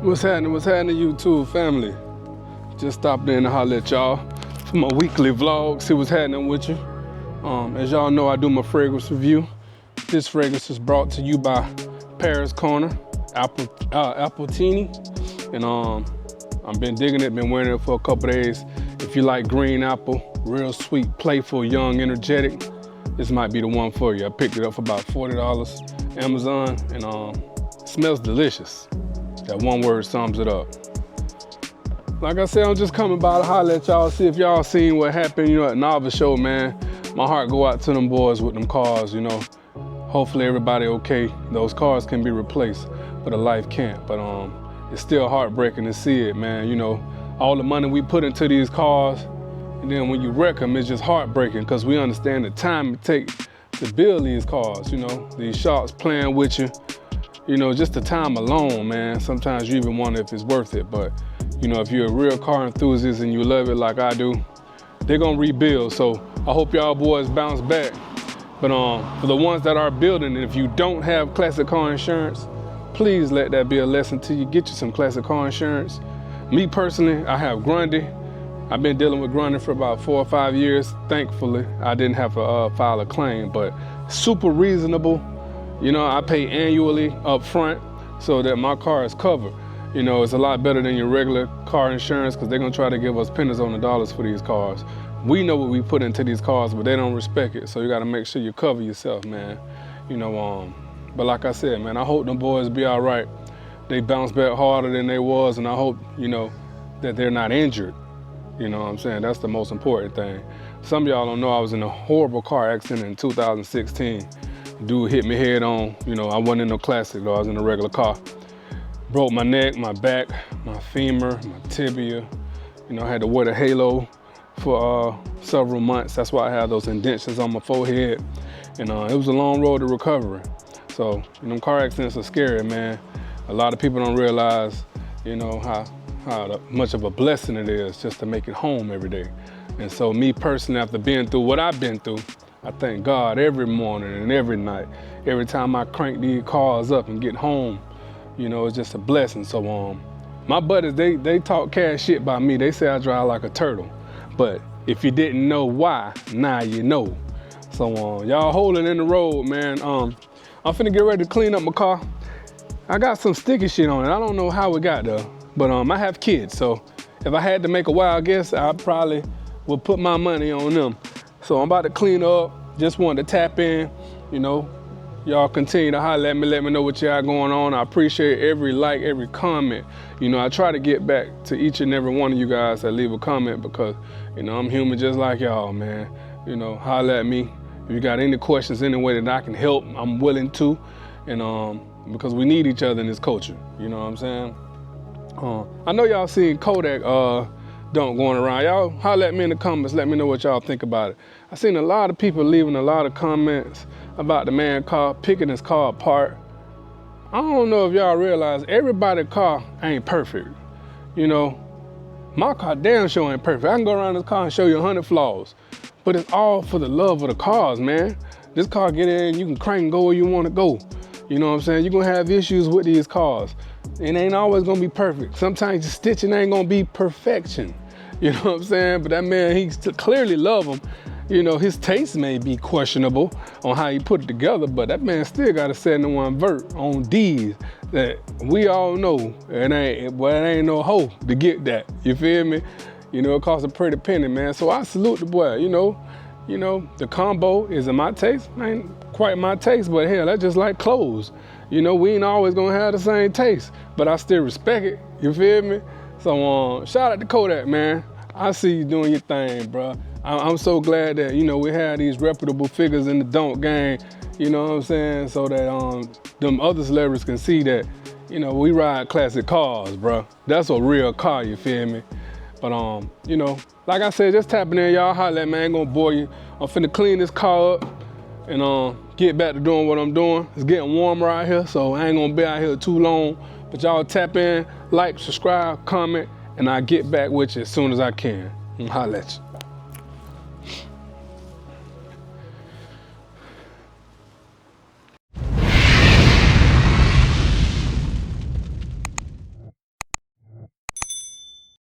What's happening, YouTube family? Just stopped in to holler at y'all for my weekly vlog, see what's happening with you. As y'all know, I do my fragrance review. This fragrance is brought to you by Paris Corner, Appletini. And I've been digging it, been wearing it for a couple days. If you like green apple, real sweet, playful, young, energetic, this might be the one for you. I picked it up for about $40 Amazon, and it smells delicious. That one word sums it up. Like I said, I'm just coming by to holler at y'all, see if y'all seen what happened, at Nava show, man. My heart go out to them boys with them cars, Hopefully everybody okay. Those cars can be replaced, but a life can't. But it's still heartbreaking to see it, man. All the money we put into these cars, and then when you wreck them, it's just heartbreaking because we understand the time it takes to build these cars, These shops playing with you. Just the time alone, man. Sometimes you even wonder if it's worth it. But, if you're a real car enthusiast and you love it like I do, they're gonna rebuild. So I hope y'all boys bounce back. But for the ones that are building, and if you don't have classic car insurance, please let that be a lesson to you. Get you some classic car insurance. Me personally, I have Grundy. I've been dealing with Grundy for about 4 or 5 years. Thankfully, I didn't have to file a claim, but super reasonable. I pay annually up front so that my car is covered. It's a lot better than your regular car insurance because they're gonna try to give us pennies on the dollars for these cars. We know what we put into these cars, but they don't respect it. So you gotta make sure you cover yourself, man. But like I said, man, I hope them boys be all right. They bounce back harder than they was, and I hope, that they're not injured. You know what I'm saying? That's the most important thing. Some of y'all don't know I was in a horrible car accident in 2016. Dude hit me head on. I wasn't in no classic though, I was in a regular car. Broke my neck, my back, my femur, my tibia. I had to wear the halo for several months. That's why I had those indentions on my forehead. And it was a long road to recovery. So, car accidents are scary, man. A lot of people don't realize, how much of a blessing it is just to make it home every day. And so me personally, after being through what I've been through, I thank God every morning and every night. Every time I crank these cars up and get home, it's just a blessing. So my buddies, they talk cash shit about me. They say I drive like a turtle. But if you didn't know why, now you know. So y'all holding in the road, man. I'm finna get ready to clean up my car. I got some sticky shit on it. I don't know how it got there, but I have kids. So if I had to make a wild guess, I probably would put my money on them. So I'm about to clean up. Just wanted to tap in, Y'all continue to holler at me, let me know what y'all going on. I appreciate every like, every comment. I try to get back to each and every one of you guys that leave a comment because, I'm human just like y'all, man. Holler at me. If you got any questions, any way that I can help, I'm willing to. And because we need each other in this culture, you know what I'm saying? I know y'all seen Kodak Donk going around. Y'all holler at me in the comments, let me know what y'all think about it. I seen a lot of people leaving a lot of comments about the man car, picking his car apart. I don't know if y'all realize everybody's car ain't perfect. My car damn sure ain't perfect. I can go around this car and show you 100 flaws, but it's all for the love of the cars, man. This car get in, you can crank and go where you want to go. You know what I'm saying? You're gonna have issues with these cars. It ain't always gonna be perfect. Sometimes the stitching ain't gonna be perfection. You know what I'm saying? But that man, he clearly love them. His taste may be questionable on how he put it together, but that man still got a 71 vert on D's that we all know it ain't no hoe to get that. You feel me? It costs a pretty penny, man. So I salute the boy. The combo isn't my taste. Ain't quite my taste, but hell, that's just like clothes. We ain't always gonna have the same taste, but I still respect it. You feel me? So shout out to Kodak, man. I see you doing your thing, bro. I'm so glad that, we have these reputable figures in the Donk gang, you know what I'm saying? So that them other celebrities can see that, we ride classic cars, bro. That's a real car, you feel me? But like I said, just tapping in, y'all holler at me, I ain't gonna bore you. I'm finna clean this car up and get back to doing what I'm doing. It's getting warmer out here, so I ain't gonna be out here too long. But y'all tap in, like, subscribe, comment, and I'll get back with you as soon as I can. Holla at you.